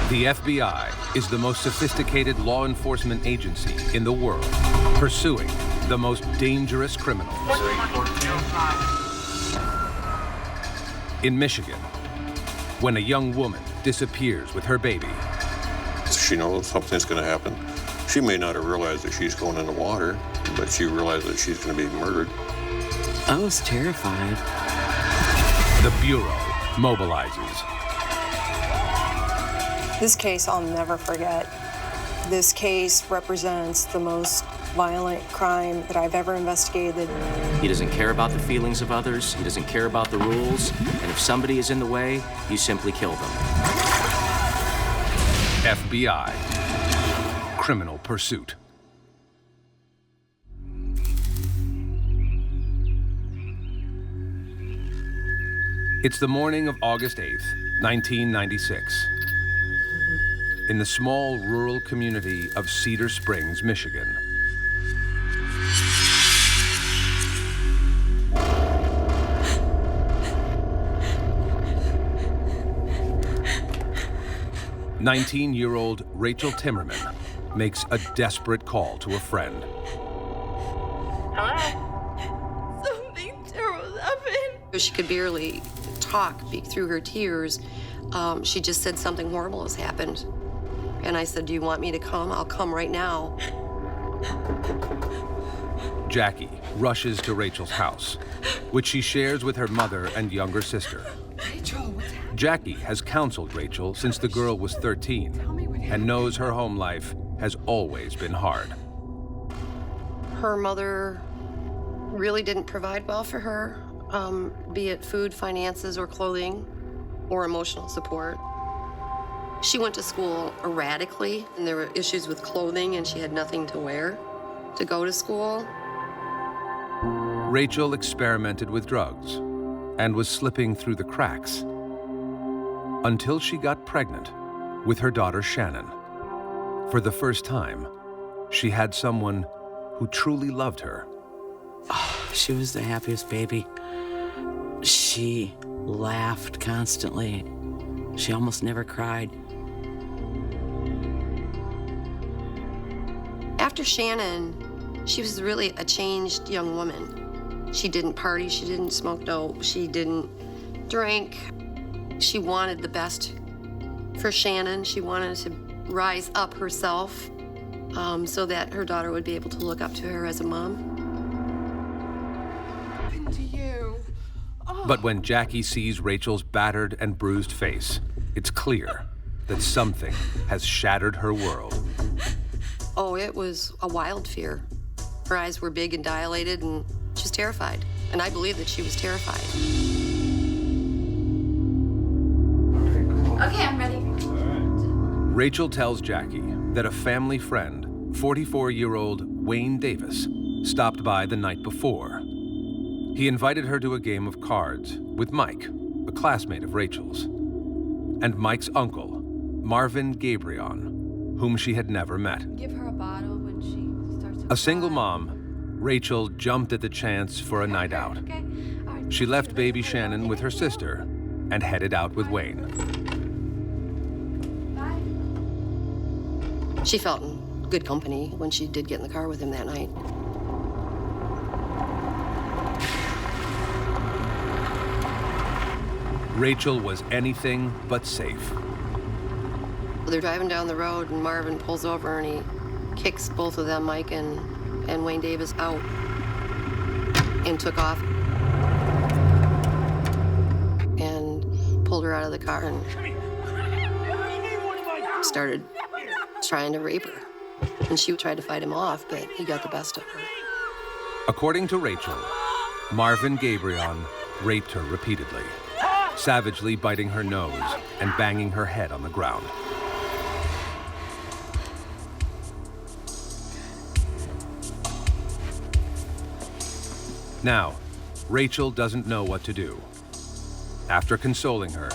The FBI is the most sophisticated law enforcement agency in the world, pursuing the most dangerous criminals. In Michigan, when a young woman disappears with her baby. She knows something's going to happen. She may not have realized that she's going in the water, but she realized that she's going to be murdered. I was terrified. The Bureau mobilizes. This case I'll never forget. This case represents the most violent crime that I've ever investigated. He doesn't care about the feelings of others. He doesn't care about the rules. And if somebody is in the way, you simply kill them. FBI. Criminal Pursuit. It's the morning of August 8th, 1996. In the small rural community of Cedar Springs, Michigan. "19-year-old Rachel Timberman makes a desperate call to a friend. Hello? Something terrible happened. She could barely talk through her tears. She just said something horrible has happened. And I said, do you want me to come? I'll come right now. Jackie rushes to Rachel's house, which she shares with her mother and younger sister. Rachel, what's happening? Jackie has counseled Rachel since the girl was 13 and knows her home life has always been hard. Her mother really didn't provide well for her, be it food, finances, or clothing, or emotional support. She went to school erratically, and there were issues with clothing, and she had nothing to wear to go to school. Rachel experimented with drugs and was slipping through the cracks until she got pregnant with her daughter Shannon. For the first time, she had someone who truly loved her. Oh, she was the happiest baby. She laughed constantly. She almost never cried. After Shannon, she was really a changed young woman. She didn't party, she didn't smoke dope, she didn't drink. She wanted the best for Shannon. She wanted to rise up herself so that her daughter would be able to look up to her as a mom. What happened to you? Oh. But when Jackie sees Rachel's battered and bruised face, it's clear that something has shattered her world. Oh, it was a wild fear. Her eyes were big and dilated, and she was terrified. And I believe that she was terrified. Okay, I'm ready. Rachel tells Jackie that a family friend, 44-year-old Wayne Davis, stopped by the night before. He invited her to a game of cards with Mike, a classmate of Rachel's, and Mike's uncle, Marvin Gabri, whom she had never met. Give her a bottle when she starts to A single cry. mom, Rachel jumped at the chance for a night out. Okay. All right. She left baby Shannon with her sister and headed out with Wayne. Bye. She felt in good company when she did get in the car with him that night. Rachel was anything but safe. They're driving down the road, and Marvin pulls over, and he kicks both of them, Mike and Wayne Davis, out and took off and pulled her out of the car and started trying to rape her. And she tried to fight him off, but he got the best of her. According to Rachel, Marvin Gabri raped her repeatedly, savagely biting her nose and banging her head on the ground. Now, Rachel doesn't know what to do. After consoling her,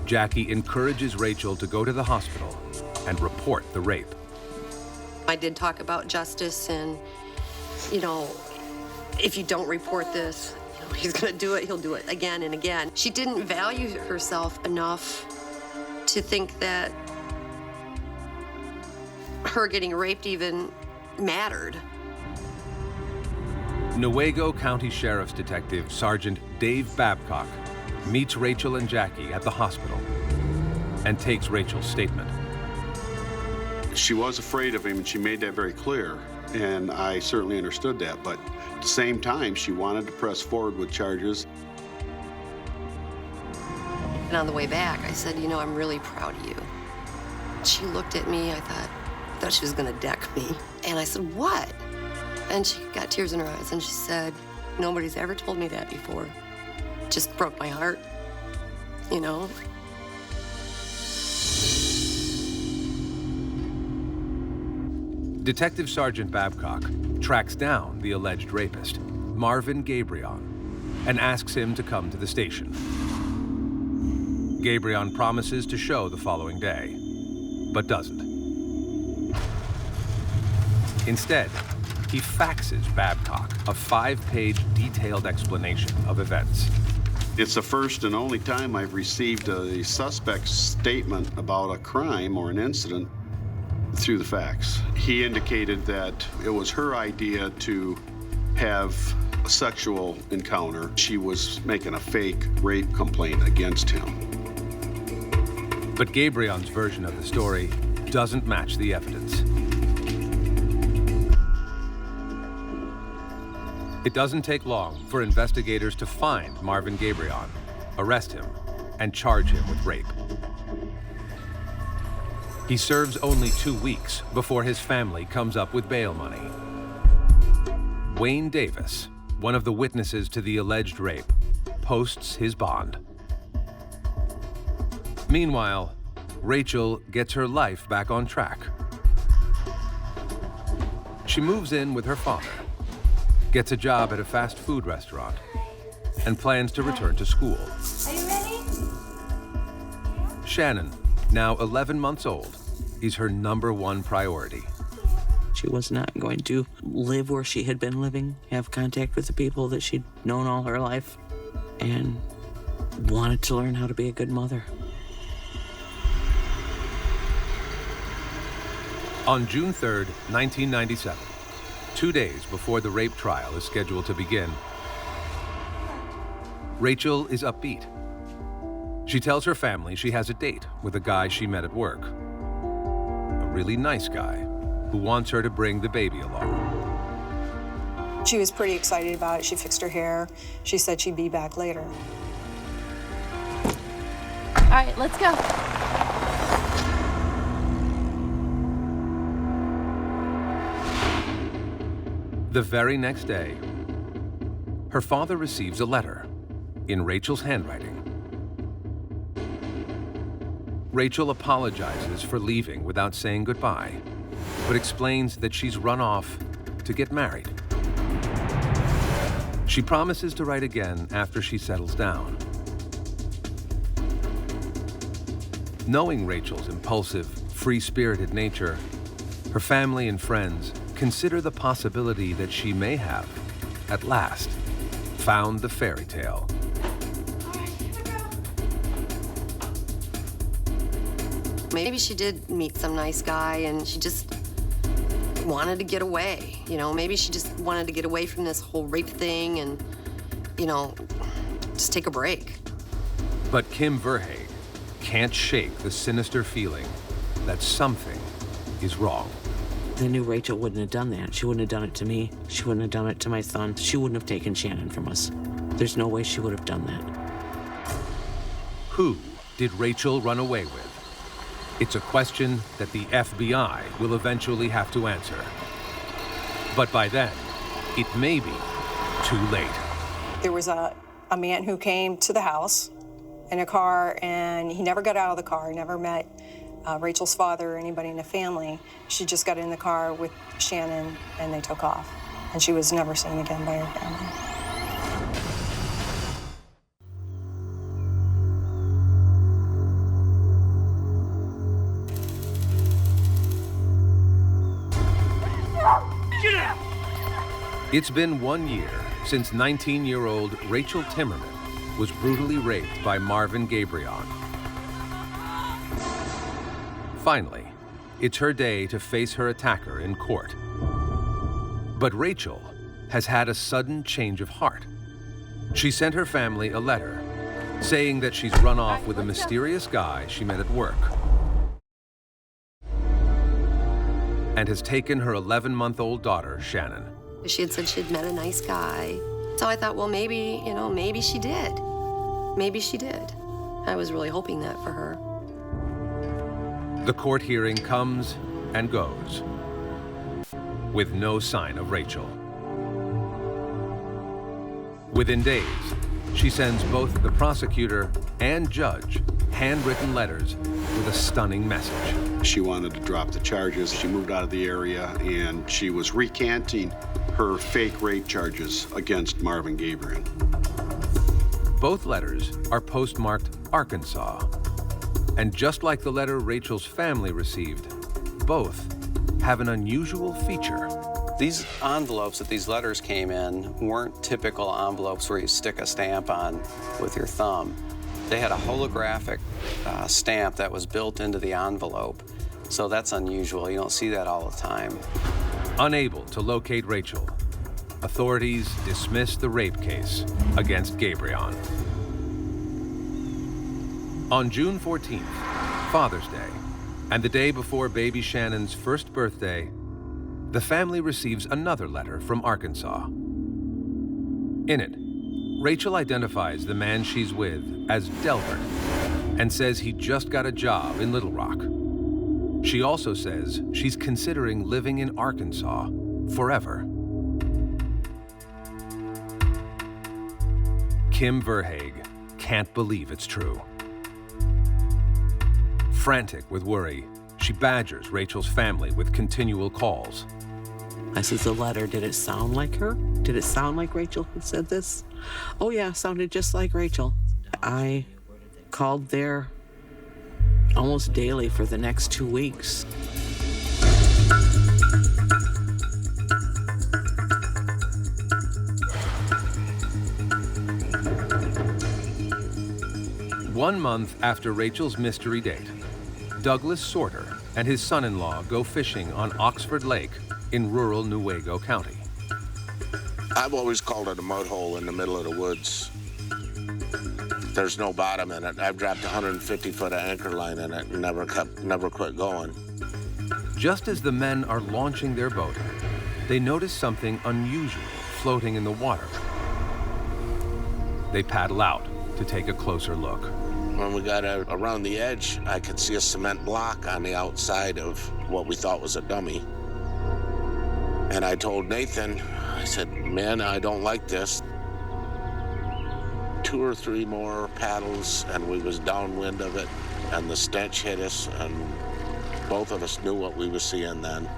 Jackie encourages Rachel to go to the hospital and report the rape. I did talk about justice and, if you don't report this, he's gonna do it, he'll do it again and again. She didn't value herself enough to think that her getting raped even mattered. Newaygo County Sheriff's Detective Sergeant Dave Babcock meets Rachel and Jackie at the hospital and takes Rachel's statement. She was afraid of him, and she made that very clear, and I certainly understood that, but at the same time, she wanted to press forward with charges. And on the way back, I said, you know, I'm really proud of you. She looked at me, I thought she was gonna deck me. And I said, what? And she got tears in her eyes, and she said, nobody's ever told me that before. Just broke my heart, you know? Detective Sergeant Babcock tracks down the alleged rapist, Marvin Gabri, and asks him to come to the station. Gabri promises to show the following day, but doesn't. Instead, he faxes Babcock a 5-page detailed explanation of events. It's the first and only time I've received a suspect's statement about a crime or an incident through the fax. He indicated that it was her idea to have a sexual encounter. She was making a fake rape complaint against him. But Gabrion's version of the story doesn't match the evidence. It doesn't take long for investigators to find Marvin Gabrion, arrest him, and charge him with rape. He serves only 2 weeks before his family comes up with bail money. Wayne Davis, one of the witnesses to the alleged rape, posts his bond. Meanwhile, Rachel gets her life back on track. She moves in with her father, gets a job at a fast food restaurant, and plans to return to school. Are you ready? Shannon, now 11 months old, is her #1 priority. She was not going to live where she had been living, have contact with the people that she'd known all her life, and wanted to learn how to be a good mother. On June 3rd, 1997, 2 days before the rape trial is scheduled to begin, Rachel is upbeat. She tells her family she has a date with a guy she met at work. A really nice guy who wants her to bring the baby along. She was pretty excited about it. She fixed her hair. She said she'd be back later. All right, let's go. The very next day, her father receives a letter in Rachel's handwriting. Rachel apologizes for leaving without saying goodbye, but explains that she's run off to get married. She promises to write again after she settles down. Knowing Rachel's impulsive, free-spirited nature, her family and friends consider the possibility that she may have, at last, found the fairy tale. Maybe she did meet some nice guy and she just wanted to get away. You know, maybe she just wanted to get away from this whole rape thing and, you know, just take a break. But Kim Verhage can't shake the sinister feeling that something is wrong. I knew Rachel wouldn't have done that. She wouldn't have done it to me. She wouldn't have done it to my son. She wouldn't have taken Shannon from us. There's no way she would have done that. Who did Rachel run away with? It's a question that the FBI will eventually have to answer. But by then, it may be too late. There was a man who came to the house in a car, and he never got out of the car, never met Rachel's father or anybody in the family. She just got in the car with Shannon, and they took off. And she was never seen again by her family. It's been 1 year since 19-year-old Rachel Timberman was brutally raped by Marvin Gabri. Finally, it's her day to face her attacker in court. But Rachel has had a sudden change of heart. She sent her family a letter saying that she's run off with a mysterious guy she met at work and has taken her 11-month-old daughter, Shannon. She had said she'd met a nice guy. So I thought, well, maybe, maybe she did. Maybe she did. I was really hoping that for her. The court hearing comes and goes with no sign of Rachel. Within days, she sends both the prosecutor and judge handwritten letters with a stunning message. She wanted to drop the charges. She moved out of the area, and she was recanting her fake rape charges against Marvin Gabri. Both letters are postmarked Arkansas. And just like the letter Rachel's family received, both have an unusual feature. These envelopes that these letters came in weren't typical envelopes where you stick a stamp on with your thumb. They had a holographic stamp that was built into the envelope. So that's unusual. You don't see that all the time. Unable to locate Rachel, authorities dismiss the rape case against Gabri. On June 14th, Father's Day, and the day before baby Shannon's first birthday, the family receives another letter from Arkansas. In it, Rachel identifies the man she's with as Delbert and says he just got a job in Little Rock. She also says she's considering living in Arkansas forever. Kim Verhaeg can't believe it's true. Frantic with worry, she badgers Rachel's family with continual calls. I said, the letter, did it sound like her? Did it sound like Rachel had said this? Oh yeah, sounded just like Rachel. I called there almost daily for the next 2 weeks. One month after Rachel's mystery date, Douglas Sorter and his son-in-law go fishing on Oxford Lake in rural Newaygo County. I've always called it a mud hole in the middle of the woods. There's no bottom in it. I've dropped 150-foot of anchor line in it and never quit going. Just as the men are launching their boat, they notice something unusual floating in the water. They paddle out to take a closer look. When we got around the edge, I could see a cement block on the outside of what we thought was a dummy. And I told Nathan, I said, man, I don't like this. 2 or 3 more paddles, and we was downwind of it, and the stench hit us, and both of us knew what we were seeing then.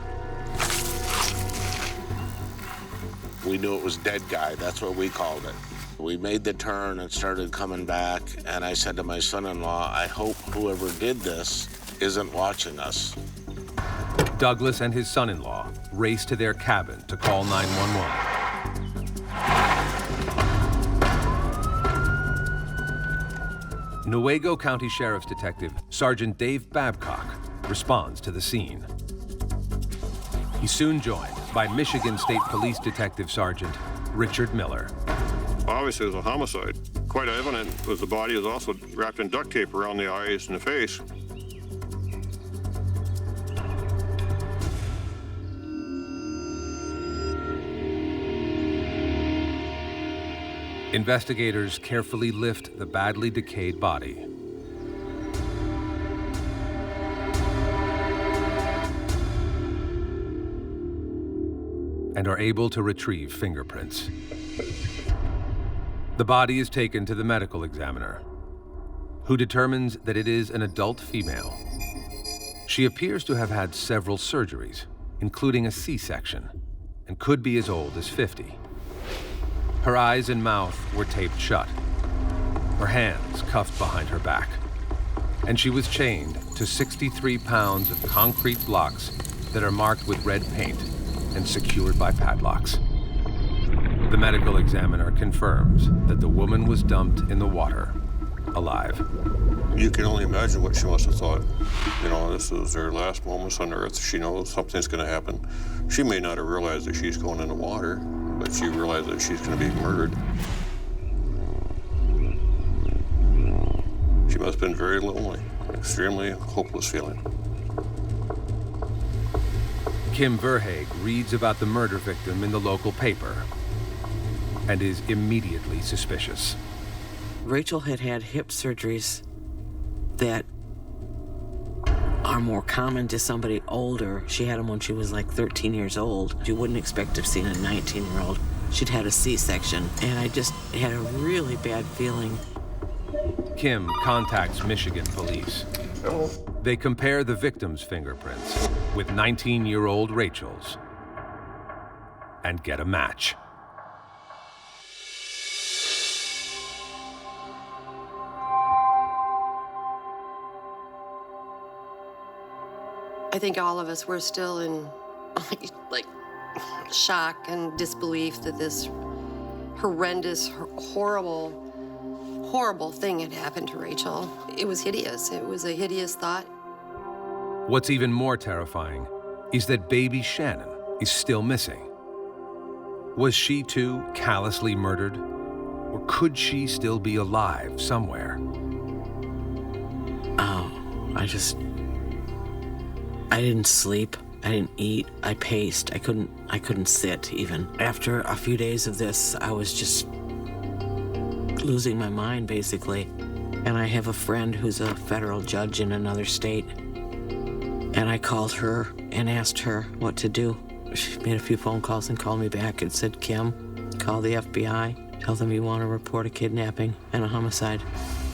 We knew it was dead guy, that's what we called it. We made the turn and started coming back, and I said to my son-in-law, I hope whoever did this isn't watching us. Douglas and his son-in-law race to their cabin to call 911. Newaygo County Sheriff's Detective Sergeant Dave Babcock responds to the scene. He's soon joined by Michigan State Police Detective Sergeant Richard Miller. Obviously, it was a homicide. Quite evident was the body was also wrapped in duct tape around the eyes and the face. Investigators carefully lift the badly decayed body. And are able to retrieve fingerprints. The body is taken to the medical examiner, who determines that it is an adult female. She appears to have had several surgeries, including a C-section, and could be as old as 50. Her eyes and mouth were taped shut, her hands cuffed behind her back, and she was chained to 63 pounds of concrete blocks that are marked with red paint and secured by padlocks. The medical examiner confirms that the woman was dumped in the water alive. You can only imagine what she must have thought. You know, this is her last moments on Earth. She knows something's going to happen. She may not have realized that she's going in the water, but she realized that she's going to be murdered. She must have been very lonely, extremely hopeless feeling. Kim Verhaeghe reads about the murder victim in the local paper and is immediately suspicious. Rachel had had hip surgeries that are more common to somebody older. She had them when she was like 13 years old. You wouldn't expect to have seen a 19-year-old. She'd had a C-section, and I just had a really bad feeling. Kim contacts Michigan police. They compare the victim's fingerprints with 19-year-old Rachel's and get a match. I think all of us were still in like shock and disbelief that this horrendous, horrible thing had happened to Rachel. It was hideous. It was a hideous thought. What's even more terrifying is that baby Shannon is still missing. Was she too callously murdered? Or could she still be alive somewhere? I didn't sleep. I didn't eat. I paced. I couldn't sit even. After a few days of this, I was just losing my mind, basically. And I have a friend who's a federal judge in another state. And I called her and asked her what to do. She made a few phone calls and called me back and said, Kim, call the FBI. Tell them you want to report a kidnapping and a homicide.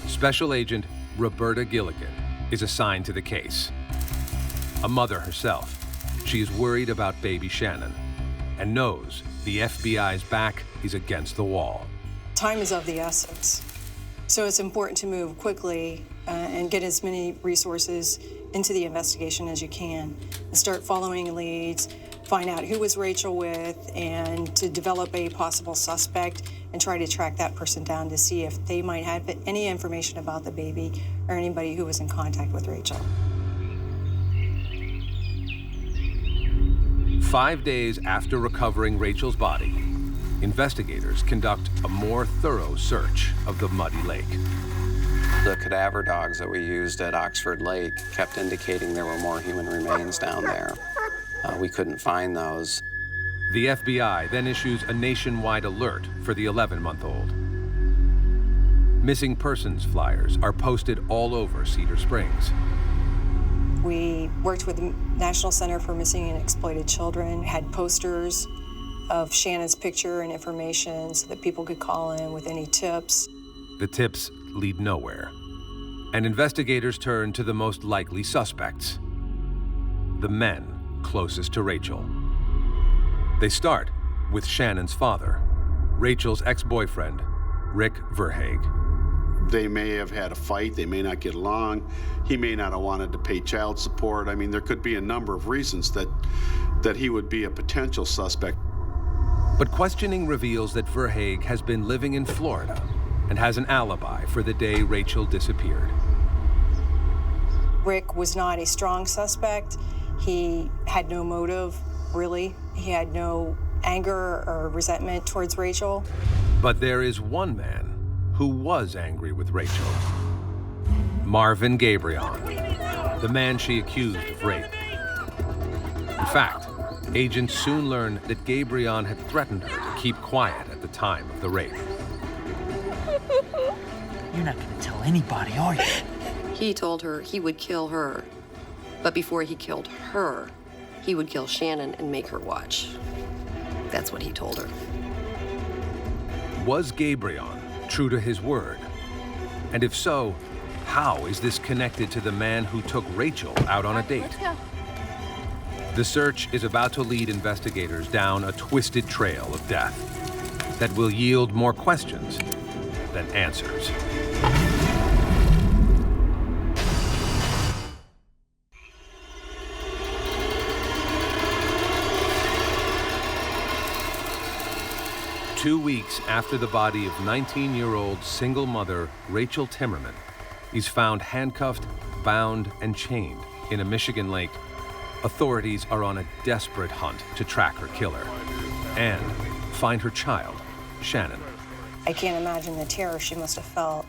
Special Agent Roberta Gilligan is assigned to the case. A mother herself, she is worried about baby Shannon and knows the FBI's back is against the wall. Time is of the essence. So it's important to move quickly and get as many resources into the investigation as you can. And start following leads, find out who was Rachel with, and to develop a possible suspect and try to track that person down to see if they might have any information about the baby or anybody who was in contact with Rachel. 5 days after recovering Rachel's body, investigators conduct a more thorough search of the muddy lake. The cadaver dogs that we used at Oxford Lake kept indicating there were more human remains down there. We couldn't find those. The FBI then issues a nationwide alert for the 11-month-old. Missing persons flyers are posted all over Cedar Springs. We worked with the National Center for Missing and Exploited Children, had posters of Shannon's picture and information so that people could call in with any tips. The tips lead nowhere, and investigators turn to the most likely suspects, the men closest to Rachel. They start with Shannon's father, Rachel's ex-boyfriend, Rick Verhaeghe. They may have had a fight, they may not get along, he may not have wanted to pay child support. I mean, there could be a number of reasons that he would be a potential suspect. But questioning reveals that Verhaeghe has been living in Florida and has an alibi for the day Rachel disappeared. Rick was not a strong suspect. He had no motive, really. He had no anger or resentment towards Rachel. But there is one man who was angry with Rachel. Marvin Gabri, the man she accused of rape. In fact, agents soon learned that Gabri had threatened her to keep quiet at the time of the rape. You're not gonna tell anybody, are you? He told her he would kill her, but before he killed her, he would kill Shannon and make her watch. That's what he told her. Was Gabri true to his word? And if so, how is this connected to the man who took Rachel out on a date? Let's go. The search is about to lead investigators down a twisted trail of death that will yield more questions than answers. 2 weeks after the body of 19-year-old single mother Rachel Timberman is found handcuffed, bound, and chained in a Michigan lake, authorities are on a desperate hunt to track her killer and find her child, Shannon. I can't imagine the terror she must have felt.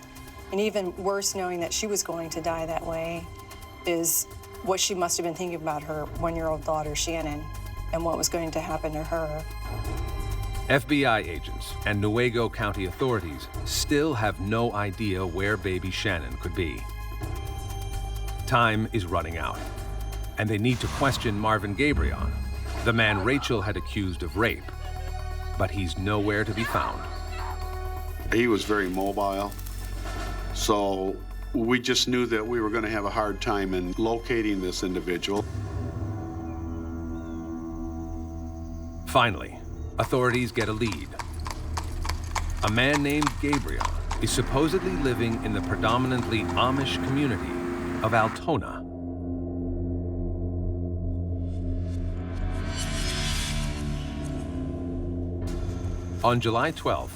And even worse, knowing that she was going to die that way, is what she must have been thinking about her one-year-old daughter, Shannon, and what was going to happen to her. FBI agents and Newaygo County authorities still have no idea where baby Shannon could be. Time is running out, and they need to question Marvin Gabri, the man Rachel had accused of rape, but he's nowhere to be found. He was very mobile, so we just knew that we were going to have a hard time in locating this individual. Finally, authorities get a lead. A man named Gabriel is supposedly living in the predominantly Amish community of Altona. On July 12th,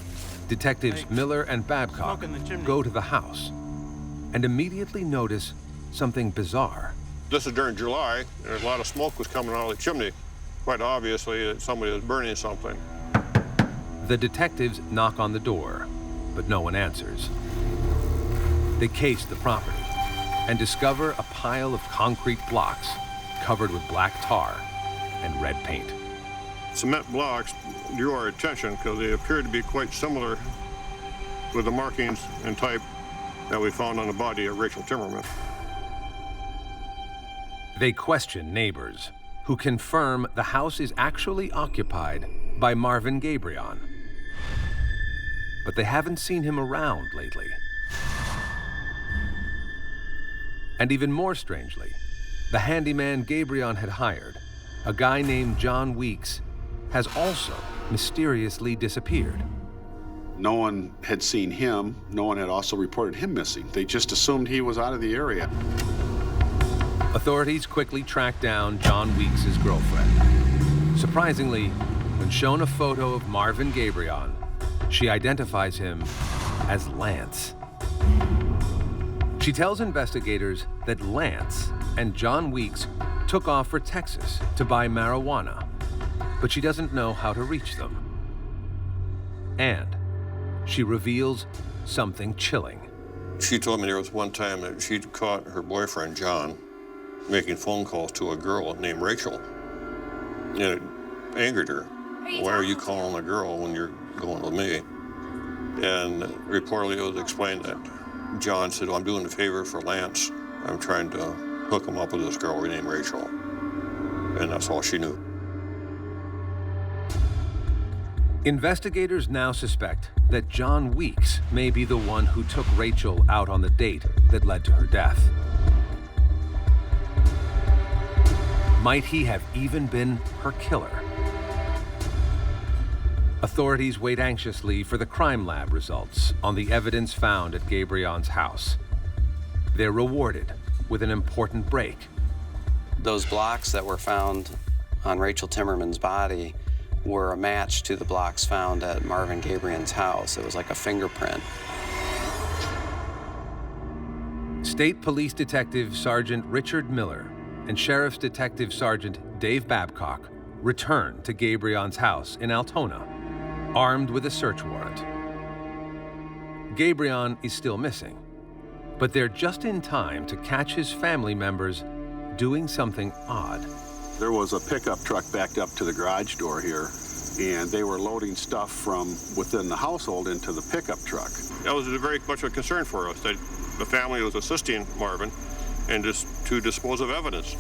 detectives Miller and Babcock go to the house and immediately notice something bizarre. This is during July, and a lot of smoke was coming out of the chimney. Quite obviously that somebody was burning something. The detectives knock on the door, but no one answers. They case the property and discover a pile of concrete blocks covered with black tar and red paint. Cement blocks drew our attention because they appeared to be quite similar with the markings and type that we found on the body of Rachel Timberman. They question neighbors, who confirm the house is actually occupied by Marvin Gabri, but they haven't seen him around lately. And even more strangely, the handyman Gabrion had hired, a guy named John Weeks, has also mysteriously disappeared. No one had seen him. No one had also reported him missing. They just assumed he was out of the area. Authorities quickly track down John Weeks' girlfriend. Surprisingly, when shown a photo of Marvin Gabri, she identifies him as Lance. She tells investigators that Lance and John Weeks took off for Texas to buy marijuana, but she doesn't know how to reach them. And she reveals something chilling. She told me there was one time that she'd caught her boyfriend, John, making phone calls to a girl named Rachel. And it angered her. Why are you calling a girl when you're going with me? And reportedly it was explained that John said, I'm doing a favor for Lance. I'm trying to hook him up with this girl named Rachel. And that's all she knew. Investigators now suspect that John Weeks may be the one who took Rachel out on the date that led to her death. Might he have even been her killer? Authorities wait anxiously for the crime lab results on the evidence found at Gabrion's house. They're rewarded with an important break. Those blocks that were found on Rachel Timberman's body were a match to the blocks found at Marvin Gabrion's house. It was like a fingerprint. State Police Detective Sergeant Richard Miller and Sheriff's Detective Sergeant Dave Babcock return to Gabrion's house in Altona, armed with a search warrant. Gabrion is still missing, but they're just in time to catch his family members doing something odd. There was a pickup truck backed up to the garage door here, and they were loading stuff from within the household into the pickup truck. That was very much a concern for us, that the family was assisting Marvin and just to dispose of evidence,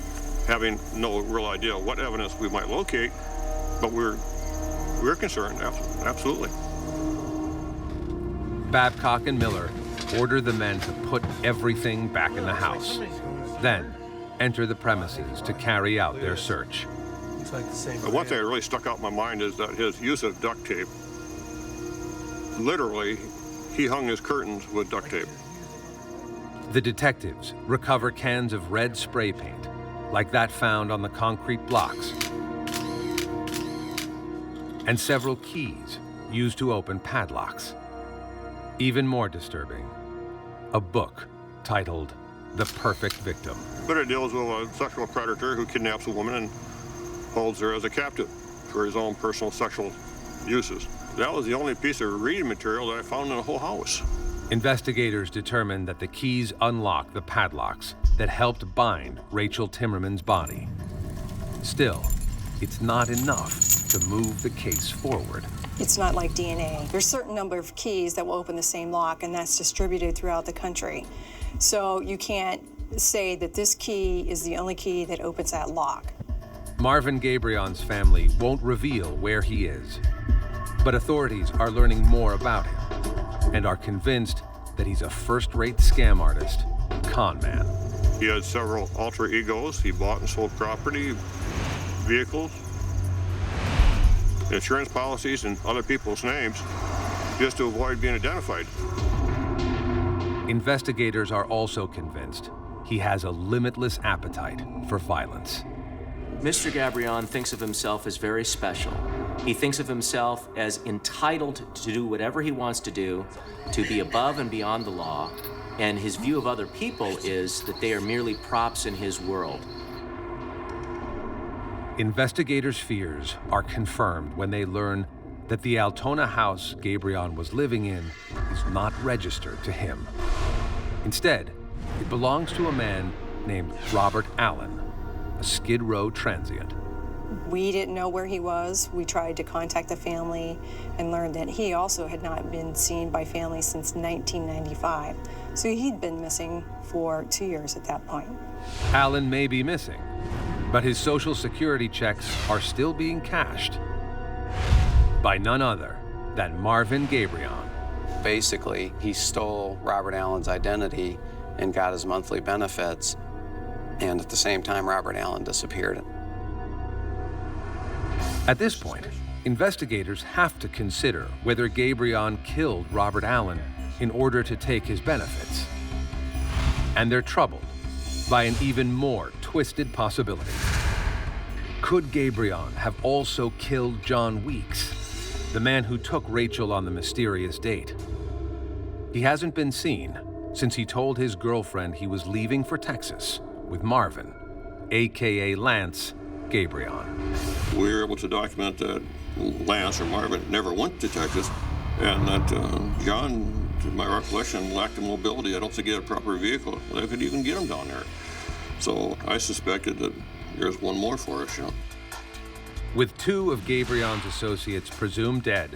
having no real idea what evidence we might locate, but we're concerned, absolutely. Babcock and Miller order the men to put everything back in the house, then enter the premises to carry out their search. One thing that really stuck out in my mind is that his use of duct tape. Literally, he hung his curtains with duct tape. The detectives recover cans of red spray paint, like that found on the concrete blocks, and several keys used to open padlocks. Even more disturbing, a book titled The Perfect Victim. But it deals with a sexual predator who kidnaps a woman and holds her as a captive for his own personal sexual uses. That was the only piece of reading material that I found in the whole house. Investigators determined that the keys unlock the padlocks that helped bind Rachel Timberman's body. Still, it's not enough to move the case forward. It's not like DNA. There's a certain number of keys that will open the same lock, and that's distributed throughout the country. So you can't say that this key is the only key that opens that lock. Marvin Gabrion's family won't reveal where he is, but authorities are learning more about him and are convinced that he's a first-rate scam artist and con man. He had several alter egos. He bought and sold property, vehicles, insurance policies in other people's names just to avoid being identified. Investigators are also convinced he has a limitless appetite for violence. Mr. Gabrion thinks of himself as very special. He thinks of himself as entitled to do whatever he wants to do, to be above and beyond the law, and his view of other people is that they are merely props in his world. Investigators' fears are confirmed when they learn that the Altona house Gabrion was living in is not registered to him. Instead, it belongs to a man named Robert Allen, a Skid Row transient. We didn't know where he was. We tried to contact the family and learned that he also had not been seen by family since 1995. So he'd been missing for 2 years at that point. Allen may be missing, but his Social Security checks are still being cashed by none other than Marvin Gabrion. Basically, he stole Robert Allen's identity and got his monthly benefits, and at the same time, Robert Allen disappeared. At this point, investigators have to consider whether Gabrion killed Robert Allen in order to take his benefits. And they're troubled by an even more twisted possibility. Could Gabrion have also killed John Weeks, the man who took Rachel on the mysterious date? He hasn't been seen since he told his girlfriend he was leaving for Texas with Marvin, AKA Lance Gabrion. We were able to document that Lance or Marvin never went to Texas, and that John, to my recollection, lacked the mobility. I don't think he had a proper vehicle that could even get him down there. So I suspected that there's one more for us, you know. With two of Gabrion's associates presumed dead,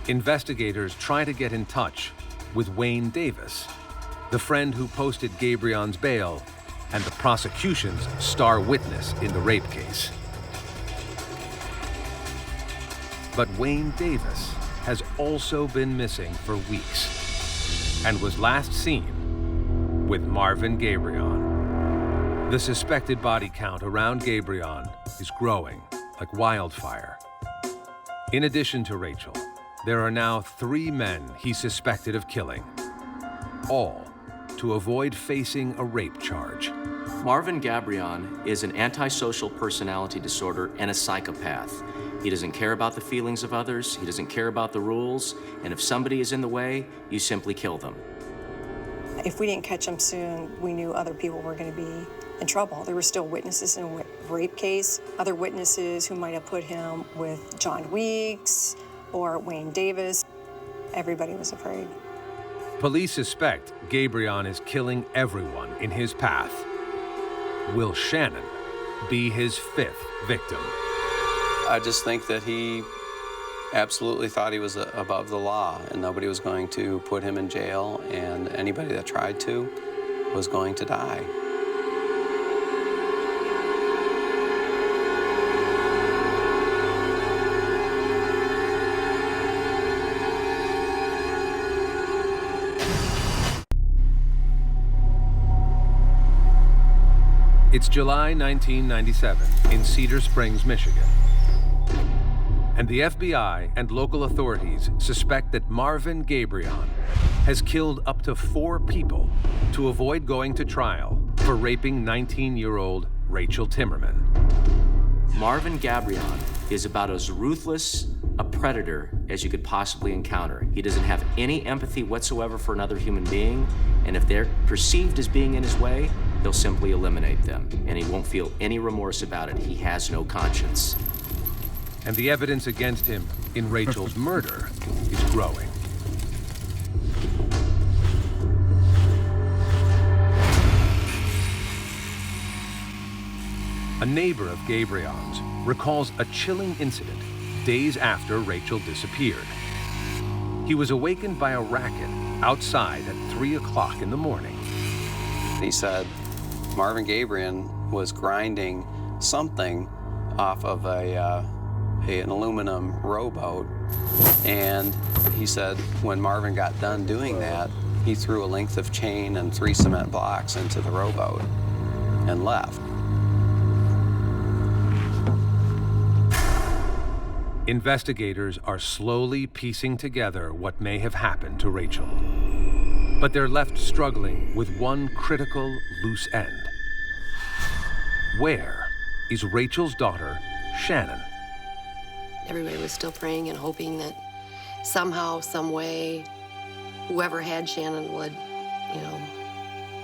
investigators try to get in touch with Wayne Davis, the friend who posted Gabrion's bail and the prosecution's star witness in the rape case. But Wayne Davis has also been missing for weeks and was last seen with Marvin Gabrion. The suspected body count around Gabrion is growing like wildfire. In addition to Rachel, there are now 3 men he's suspected of killing, all to avoid facing a rape charge. Marvin Gabrion is an antisocial personality disorder and a psychopath. He doesn't care about the feelings of others, he doesn't care about the rules, and if somebody is in the way, you simply kill them. If we didn't catch him soon, we knew other people were going to be in trouble. There were still witnesses in a rape case, other witnesses who might have put him with John Weeks or Wayne Davis. Everybody was afraid. Police suspect Gabrion is killing everyone in his path. Will Shannon be his 5th victim? I just think that he absolutely thought he was above the law and nobody was going to put him in jail, and anybody that tried to was going to die. It's July 1997 in Cedar Springs, Michigan. And the FBI and local authorities suspect that Marvin Gabrion has killed up to 4 people to avoid going to trial for raping 19-year-old Rachel Timberman. Marvin Gabrion is about as ruthless a predator as you could possibly encounter. He doesn't have any empathy whatsoever for another human being, and if they're perceived as being in his way, he'll simply eliminate them, and he won't feel any remorse about it. He has no conscience. And the evidence against him in Rachel's murder is growing. A neighbor of Gabrion's recalls a chilling incident days after Rachel disappeared. He was awakened by a racket outside at 3 o'clock in the morning. He said Marvin Gabri was grinding something off of an aluminum rowboat, and he said when Marvin got done doing that, he threw a length of chain and 3 cement blocks into the rowboat and left. Investigators are slowly piecing together what may have happened to Rachel. But they're left struggling with one critical loose end. Where is Rachel's daughter, Shannon? Everybody was still praying and hoping that somehow, some way, whoever had Shannon would,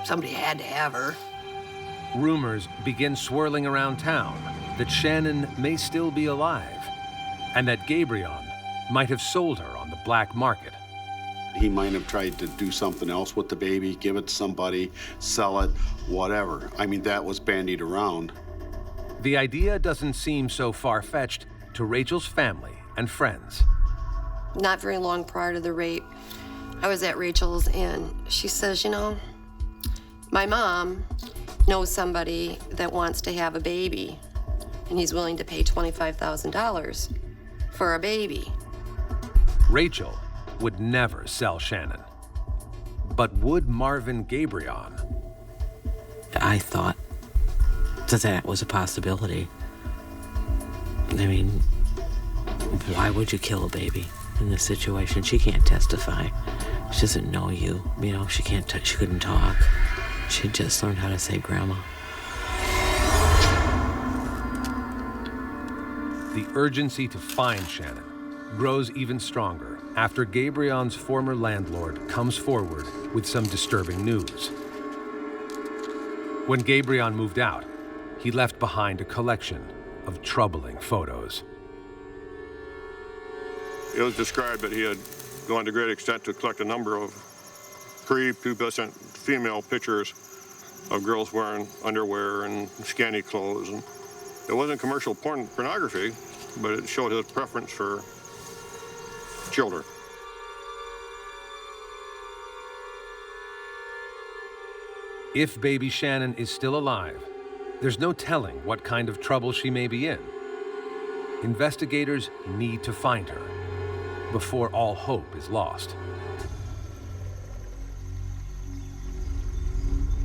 somebody had to have her. Rumors begin swirling around town that Shannon may still be alive, and that Gabrion might have sold her on the black market. He might have tried to do something else with the baby, give it to somebody, sell it, whatever. I mean, that was bandied around. The idea doesn't seem so far-fetched to Rachel's family and friends. Not very long prior to the rape, I was at Rachel's and she says, my mom knows somebody that wants to have a baby and he's willing to pay $25,000 for a baby. Rachel would never sell Shannon. But would Marvin Gabrion? I thought that was a possibility. I mean, why would you kill a baby in this situation? She can't testify. She doesn't know you. She couldn't talk. She just learned how to say grandma. The urgency to find Shannon grows even stronger after Gabrion's former landlord comes forward with some disturbing news. When Gabrion moved out, he left behind a collection of troubling photos. It was described that he had gone to great extent to collect a number of pre-pubescent female pictures of girls wearing underwear and scanty clothes. And it wasn't commercial pornography, but it showed his preference for children. If baby Shannon is still alive, there's no telling what kind of trouble she may be in. Investigators need to find her before all hope is lost.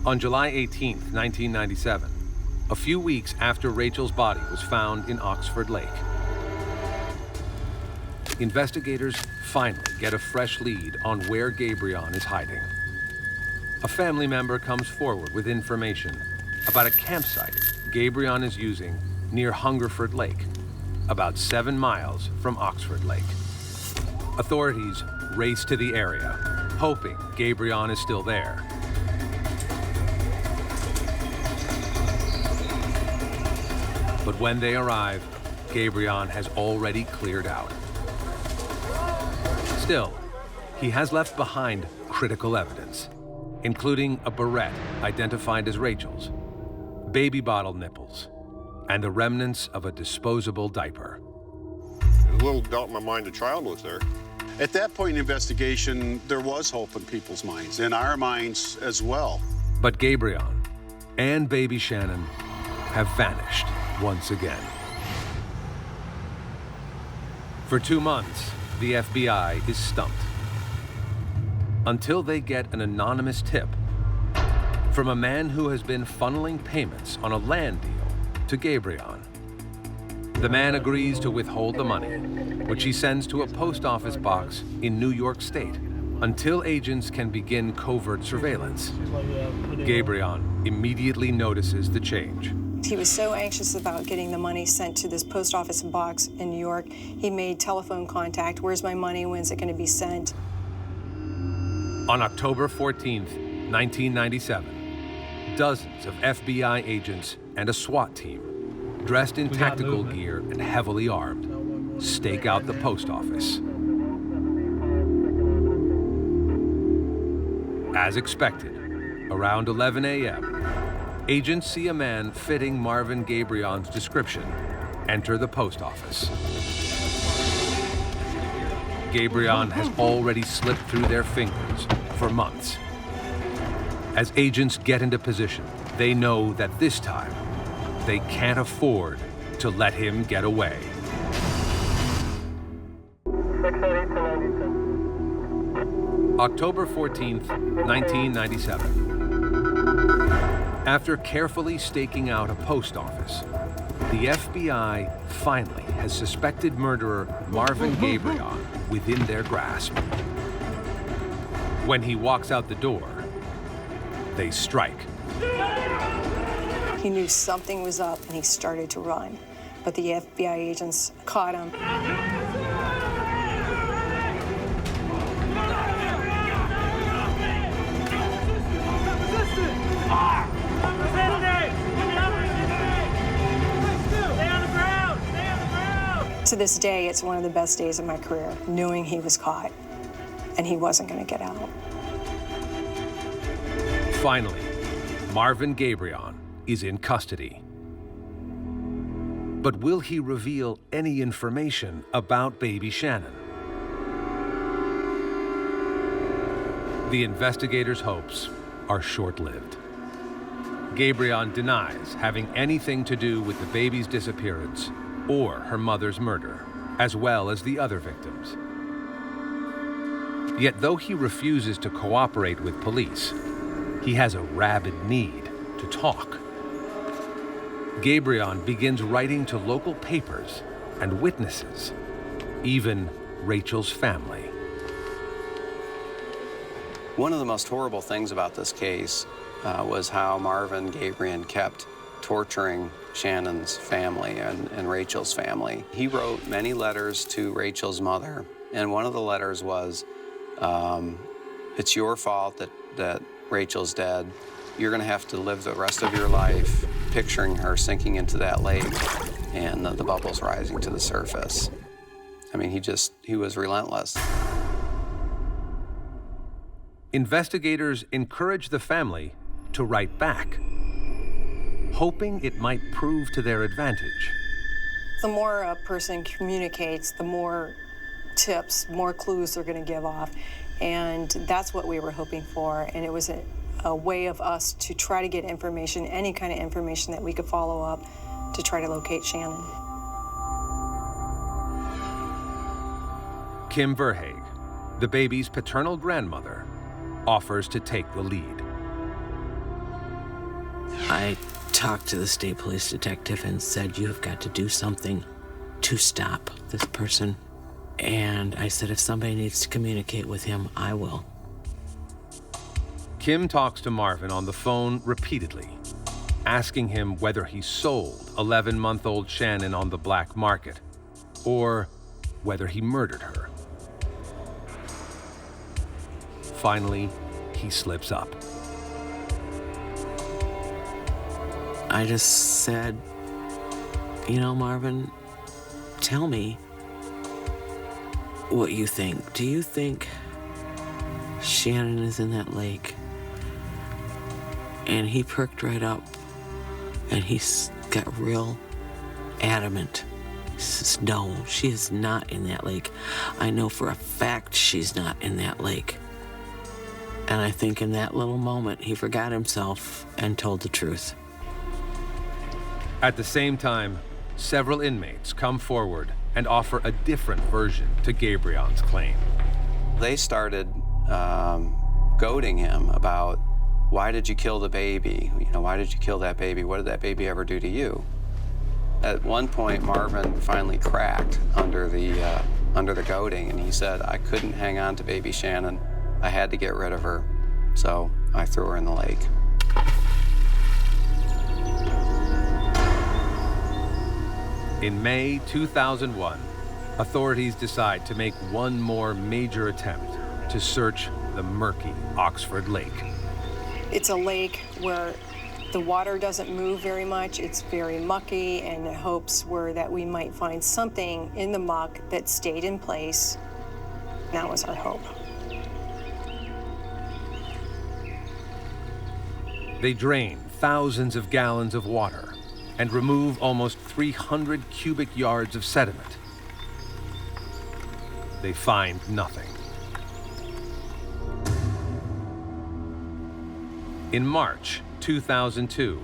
On July 18th, 1997, a few weeks after Rachel's body was found in Oxford Lake, investigators finally get a fresh lead on where Gabrion is hiding. A family member comes forward with information about a campsite Gabrion is using near Hungerford Lake, about 7 miles from Oxford Lake. Authorities race to the area, hoping Gabrion is still there. But when they arrive, Gabrion has already cleared out. Still, he has left behind critical evidence, including a barrette identified as Rachel's, baby bottle nipples, and the remnants of a disposable diaper. There's a little doubt in my mind the child was there. At that point in the investigation, there was hope in people's minds, in our minds as well. But Gabrion and baby Shannon have vanished once again. For 2 months, the FBI is stumped, until they get an anonymous tip from a man who has been funneling payments on a land deal to Gabrion. The man agrees to withhold the money, which he sends to a post office box in New York State, until agents can begin covert surveillance. Gabrion immediately notices the change. He was so anxious about getting the money sent to this post office box in New York, he made telephone contact. Where's my money? When's it going to be sent? On October 14th, 1997, dozens of FBI agents and a SWAT team, dressed in tactical gear and heavily armed, stake out the post office. As expected, around 11 a.m., agents see a man fitting Marvin Gabrion's description enter the post office. Gabrion has already slipped through their fingers for months. As agents get into position, they know that this time, they can't afford to let him get away. October 14th, 1997. After carefully staking out a post office, the FBI finally has suspected murderer Marvin Gabri within their grasp. When he walks out the door, they strike. He knew something was up and he started to run, but the FBI agents caught him. To this day, it's one of the best days of my career, knowing he was caught and he wasn't going to get out. Finally, Marvin Gabri is in custody. But will he reveal any information about baby Shannon? The investigators' hopes are short-lived. Gabri denies having anything to do with the baby's disappearance or her mother's murder, as well as the other victims. Yet though he refuses to cooperate with police, he has a rabid need to talk. Gabri begins writing to local papers and witnesses, even Rachel's family. One of the most horrible things about this case was how Marvin Gabri kept torturing Shannon's family and Rachel's family. He wrote many letters to Rachel's mother, and one of the letters was, it's your fault that Rachel's dead. You're gonna have to live the rest of your life picturing her sinking into that lake and the bubbles rising to the surface. I mean, he was relentless. Investigators encourage the family to write back, hoping it might prove to their advantage. The more a person communicates, the more tips, more clues they're going to give off. And that's what we were hoping for. And it was a way of us to try to get information, any kind of information that we could follow up to try to locate Shannon. Kim Verhaeg, the baby's paternal grandmother, offers to take the lead. I talked to the state police detective and said, you have got to do something to stop this person. And I said, if somebody needs to communicate with him, I will. Kim talks to Marvin on the phone repeatedly, asking him whether he sold 11-month-old Shannon on the black market or whether he murdered her. Finally, he slips up. I just said, you know, Marvin, tell me what you think. Do you think Shannon is in that lake? And he perked right up, and he got real adamant. He says, no, she is not in that lake. I know for a fact she's not in that lake. And I think in that little moment, he forgot himself and told the truth. At the same time, several inmates come forward and offer a different version to Gabrion's claim. They started goading him about, why did you kill the baby? You know, why did you kill that baby? What did that baby ever do to you? At one point, Marvin finally cracked under the goading, and he said, I couldn't hang on to baby Shannon. I had to get rid of her, so I threw her in the lake. In May 2001, authorities decide to make one more major attempt to search the murky Oxford Lake. It's a lake where the water doesn't move very much. It's very mucky, and the hopes were that we might find something in the muck that stayed in place. That was our hope. They drain thousands of gallons of water and remove almost 300 cubic yards of sediment. They find nothing. In March 2002,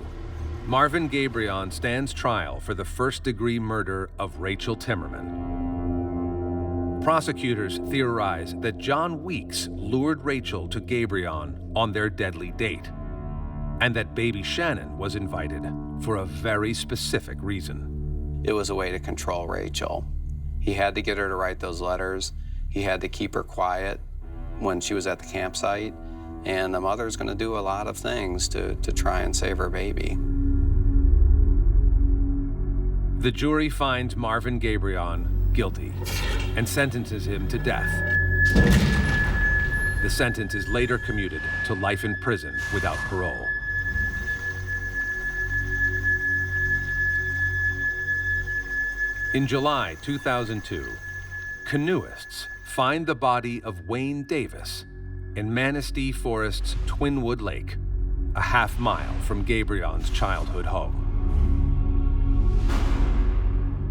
Marvin Gabri stands trial for the first-degree murder of Rachel Timberman. Prosecutors theorize that John Weeks lured Rachel to Gabri on their deadly date, and that baby Shannon was invited for a very specific reason. It was a way to control Rachel. He had to get her to write those letters. He had to keep her quiet when she was at the campsite. And the mother's going to do a lot of things to try and save her baby. The jury finds Marvin Gabri guilty and sentences him to death. The sentence is later commuted to life in prison without parole. In July 2002, canoeists find the body of Wayne Davis in Manistee Forest's Twinwood Lake, a half-mile from Gabrion's childhood home.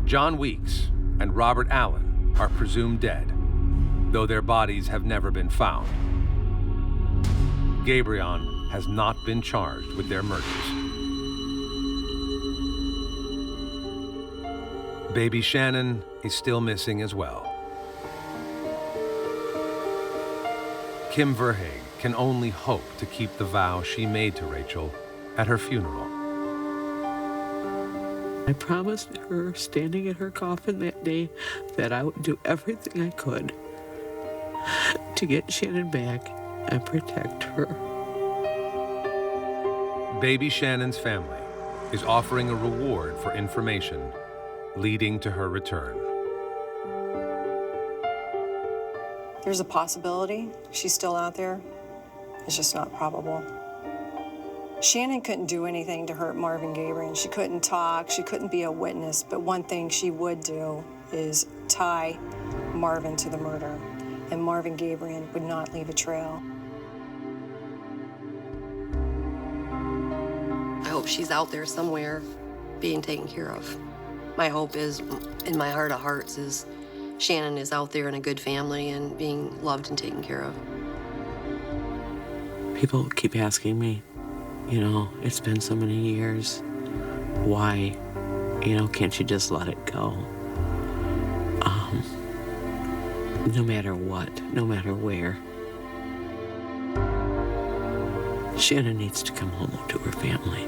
John Weeks and Robert Allen are presumed dead, though their bodies have never been found. Gabrion has not been charged with their murders. Baby Shannon is still missing as well. Kim Verhaeghe can only hope to keep the vow she made to Rachel at her funeral. I promised her, standing at her coffin that day, that I would do everything I could to get Shannon back and protect her. Baby Shannon's family is offering a reward for information leading to her return. There's a possibility she's still out there. It's just not probable. Shannon couldn't do anything to hurt Marvin Gabri. She couldn't talk, she couldn't be a witness, but one thing she would do is tie Marvin to the murder, and Marvin Gabri would not leave a trail. I hope she's out there somewhere being taken care of. My hope is, in my heart of hearts, is Shannon is out there in a good family and being loved and taken care of. People keep asking me, it's been so many years. Why? Can't you just let it go? No matter what, no matter where, Shannon needs to come home to her family.